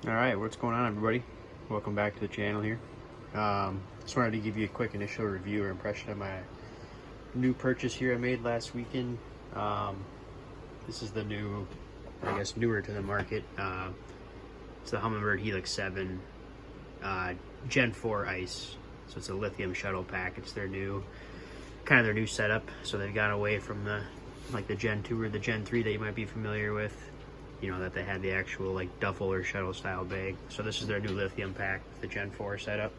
All right, what's going on, everybody? Welcome back to the channel here. Just wanted to give you a quick initial review or impression of my new purchase here I made last weekend. This is the new, I guess, newer to the market. It's the Humminbird Helix 7 Gen 4 ICE. So it's a lithium shuttle pack. It's their new, kind of their new setup. So they've gone away from the Gen 2 or the Gen 3 that you might be familiar with. You know, that they had the actual like duffel or shuttle style bag. So this is their new lithium pack, the Gen 4 setup.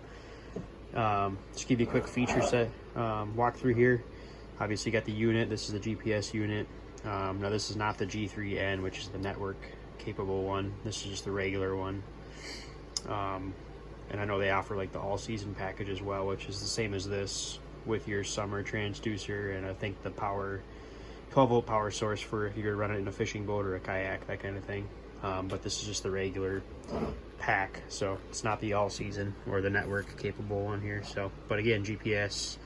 Just give you a quick feature set walk through here. Obviously you got the unit. This is the GPS unit. Now this is not the G3N, which is the network capable one. This is just the regular one. And I know they offer like the all season package as well, which is the same as this with your summer transducer, and I think the 12-volt power source for if you're running in a fishing boat or a kayak, that kind of thing. But this is just the regular pack, so it's not the all season or the network capable one here. So, but again, GPS,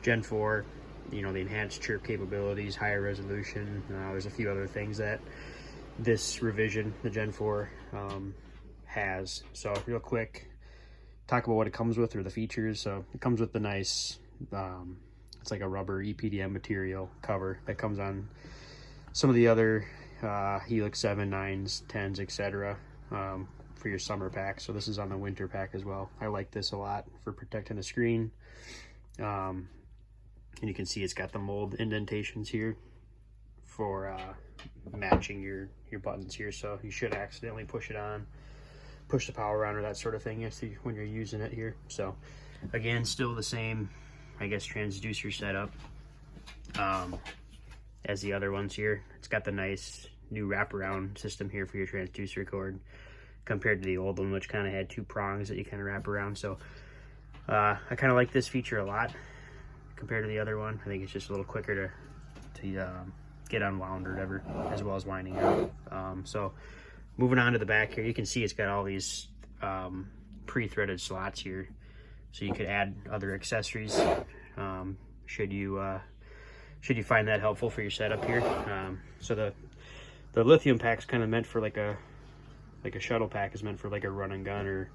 Gen 4, you know, the enhanced CHIRP capabilities, higher resolution. There's a few other things that this revision, the Gen 4, has. So real quick, talk about what it comes with or the features. So it comes with the nice, it's like a rubber EPDM material cover that comes on some of the other Helix 7, 9s, 10s, etc. For your summer pack. So this is on the winter pack as well. I like this a lot for protecting the screen. And you can see it's got the mold indentations here for matching your buttons here. So you should accidentally push the power on or that sort of thing when you're using it here. So again, still the same, I guess, transducer setup as the other ones here. It's got the nice new wraparound system here for your transducer cord compared to the old one, which kind of had two prongs that you kind of wrap around. So I kind of like this feature a lot compared to the other one. I think it's just a little quicker to get unwound or whatever, as well as winding up. So moving on to the back here, you can see it's got all these pre-threaded slots here, so you could add other accessories should you find that helpful for your setup here. So the lithium pack's kind of meant for like a shuttle pack is meant for like a run and gun, or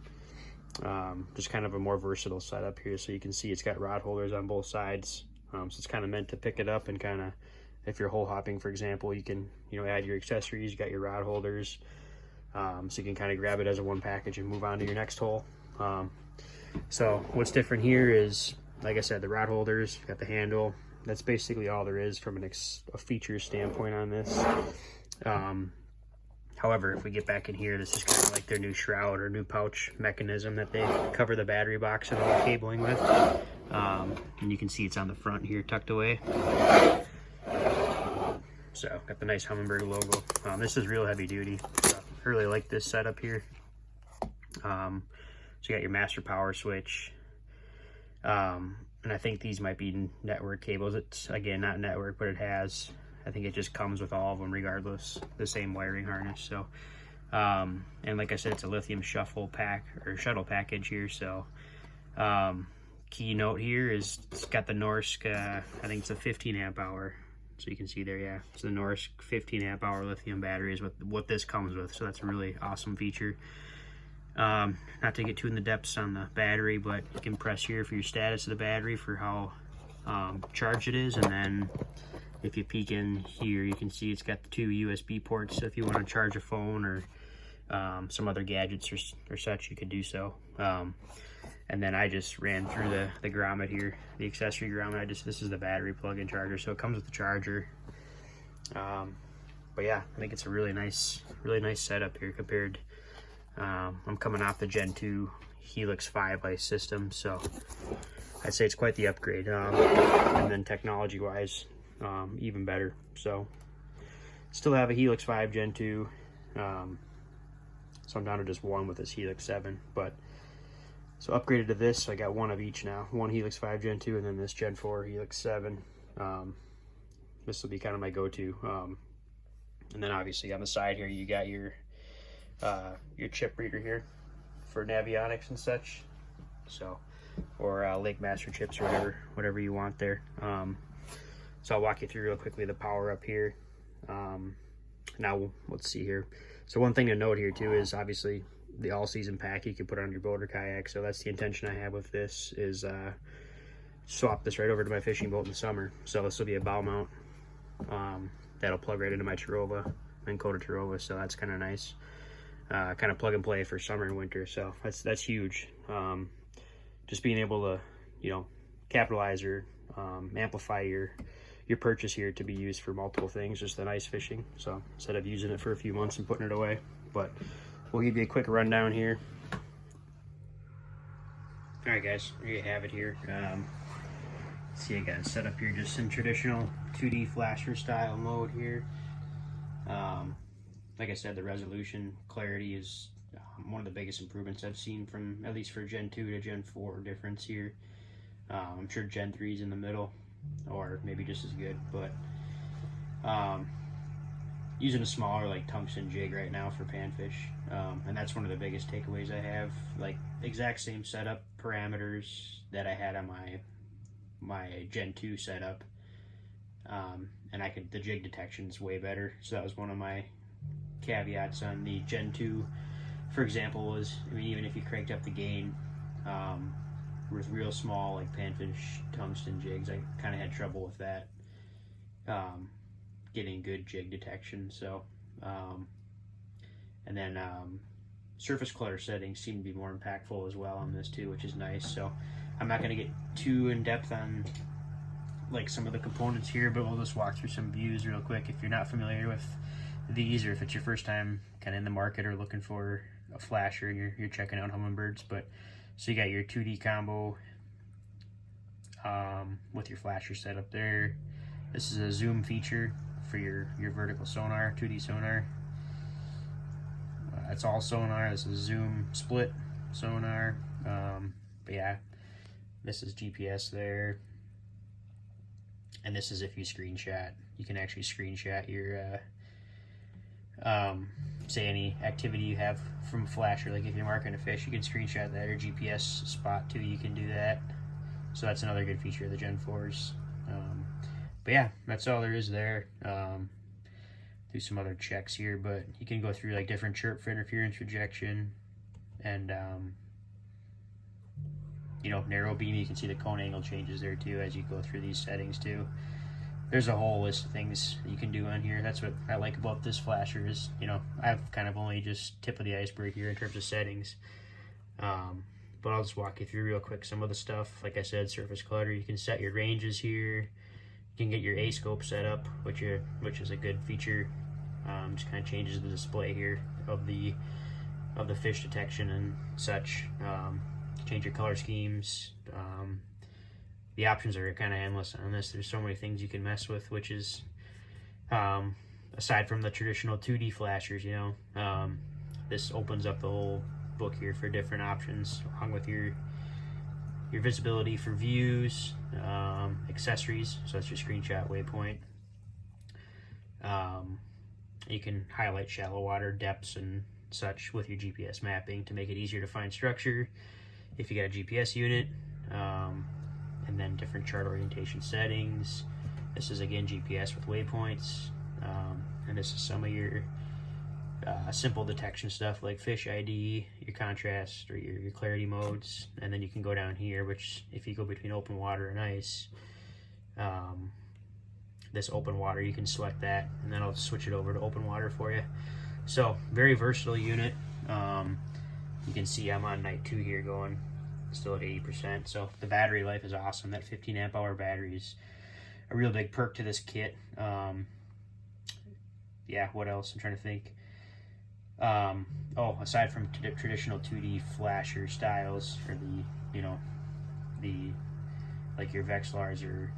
just kind of a more versatile setup here. So you can see it's got rod holders on both sides. So it's kind of meant to pick it up and kind of, if you're hole hopping, for example, you can, you know, add your accessories. You got your rod holders, so you can kind of grab it as a one package and move on to your next hole. So what's different here is, like I said, the rod holders, got the handle. That's basically all there is from a feature standpoint on this. However, if we get back in here, this is kind of like their new shroud or new pouch mechanism that they cover the battery box and all the cabling with. And you can see it's on the front here, tucked away. So got the nice Humminbird logo. This is real heavy duty. So I really like this setup here. So you got your master power switch. And I think these might be network cables. It's, again, not network, but I think it just comes with all of them regardless, the same wiring harness. So, and like I said, it's a lithium shuttle package here. So, key note here is it's got the Norsk, I think it's a 15 amp hour. So you can see there, yeah, it's the Norsk 15 amp hour lithium battery is what this comes with. So that's a really awesome feature. Not to get too in the depths on the battery, but you can press here for your status of the battery for how charged it is, and then if you peek in here, you can see it's got the two USB ports. So if you want to charge a phone or some other gadgets or such, you could do so. And then I just ran through the grommet here, the accessory grommet. This is the battery plug-in charger, so it comes with the charger. But yeah, I think it's a really nice setup here compared. I'm coming off the Gen 2 Helix 5 ICE system, so I'd say it's quite the upgrade. And then technology-wise, even better. So still have a Helix 5 Gen 2, so I'm down to just one with this Helix 7. But so upgraded to this, so I got one of each now. One Helix 5 Gen 2, and then this Gen 4 Helix 7. This will be kind of my go-to. And then obviously on the side here, you got your chip reader here for navionics and such, so, or Lake Master chips or whatever you want there. So I'll walk you through real quickly the power up here. Now let's see here. So one thing to note here too is obviously the all-season pack you can put on your boat or kayak. So that's the intention I have with this, is swap this right over to my fishing boat in the summer. So this will be a bow mount that'll plug right into my Terova and Coda Terova. So that's kind of nice. Kind of plug and play for summer and winter. So that's huge. Just being able to, you know, capitalize or amplify your purchase here to be used for multiple things, just the ice fishing. So instead of using it for a few months and putting it away. But we'll give you a quick rundown here. All right, guys, there you have it here. See, I got it set up here just in traditional 2D flasher style mode here. Like I said, the resolution clarity is one of the biggest improvements I've seen from, at least for Gen 2 to Gen 4 difference here. I'm sure Gen 3 is in the middle, or maybe just as good, but using a smaller like tungsten jig right now for panfish, and that's one of the biggest takeaways I have. Like exact same setup parameters that I had on my Gen 2 setup, and the jig detection's way better. So that was one of my caveats on the Gen 2, for example, was, I mean, even if you cranked up the gain with real small like panfish tungsten jigs, I kind of had trouble with that, getting good jig detection. So and then surface clutter settings seem to be more impactful as well on this too, which is nice. So I'm not going to get too in depth on like some of the components here, but we'll just walk through some views real quick if you're not familiar with these, or if it's your first time kind of in the market or looking for a flasher and you're checking out Humminbirds. But so you got your 2D combo with your flasher set up there. This is a zoom feature for your vertical sonar, 2D sonar. It's all sonar. This is zoom split sonar. But yeah, this is GPS there. And this is if you screenshot. You can actually screenshot your say any activity you have from a flasher. Like if you're marking a fish, you can screenshot that, or GPS spot too, you can do that. So that's another good feature of the Gen 4s. But yeah, that's all there is there. Do some other checks here, but you can go through like different chirp for interference rejection, and you know, narrow beam, you can see the cone angle changes there too as you go through these settings too. There's a whole list of things you can do on here. That's what I like about this flasher is, you know, I've kind of only just tip of the iceberg here in terms of settings. But I'll just walk you through real quick some of the stuff. Like I said, surface clutter, you can set your ranges here. You can get your A-scope set up, which is a good feature. Just kind of changes the display here of the fish detection and such. Change your color schemes. The options are kind of endless on this. There's so many things you can mess with, which is aside from the traditional 2D flashers, you know, this opens up the whole book here for different options, along with your visibility for views, accessories. So that's your screenshot waypoint. You can highlight shallow water depths and such with your GPS mapping to make it easier to find structure if you got a GPS unit. And then different chart orientation settings. This is again GPS with waypoints, and this is some of your simple detection stuff like fish ID, your contrast, or your clarity modes. And then you can go down here, which if you go between open water and ice, this open water, you can select that, and then I'll switch it over to open water for you. So very versatile unit. You can see I'm on night 2 here, going still at 80%. So the battery life is awesome. That 15 amp hour battery is a real big perk to this kit. Yeah, what else? I'm trying to think. Oh, aside from traditional 2D flasher styles, or the like your Vexilars, or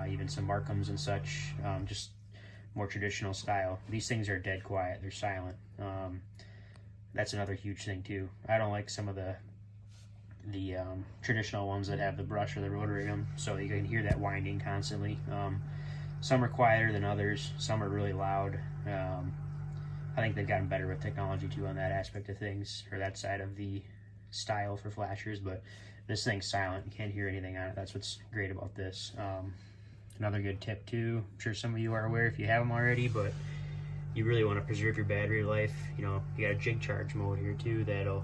even some Markhams and such, just more traditional style. These things are dead quiet. They're silent. That's another huge thing too. I don't like some of the traditional ones that have the brush or the rotary in them, so you can hear that winding constantly. Some are quieter than others. Some are really loud. I think they've gotten better with technology too on that aspect of things, or that side of the style for flashers. But this thing's silent. You can't hear anything on it. That's what's great about this. Another good tip too, I'm sure some of you are aware if you have them already, but you really want to preserve your battery life. You know, you got a jig charge mode here too that'll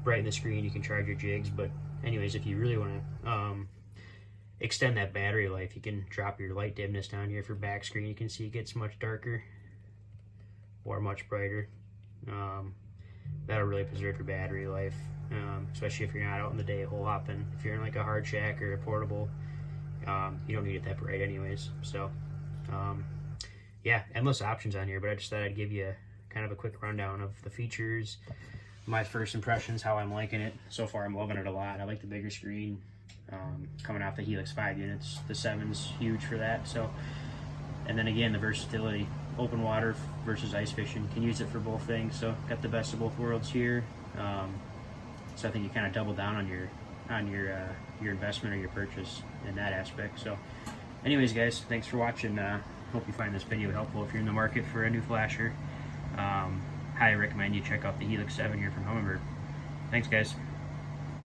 brighten the screen. You can charge your jigs, but anyways, if you really want to extend that battery life, you can drop your light dimness down here for back screen. You can see it gets much darker or much brighter. That'll really preserve your battery life, especially if you're not out in the day hole hopping. If you're in like a hard shack or a portable, you don't need it that bright anyways. So yeah, endless options on here, but I just thought I'd give you kind of a quick rundown of the features, my first impressions, how I'm liking it. So far I'm loving it a lot. I like the bigger screen, coming off the Helix 5 units. The 7's huge for that. So, and then again, the versatility, open water versus ice fishing, can use it for both things. So got the best of both worlds here. So I think you kind of double down on your investment or your purchase in that aspect. So anyways, guys, thanks for watching. Hope you find this video helpful. If you're in the market for a new flasher, highly recommend you check out the Helix 7 here from Humminbird. Thanks, guys.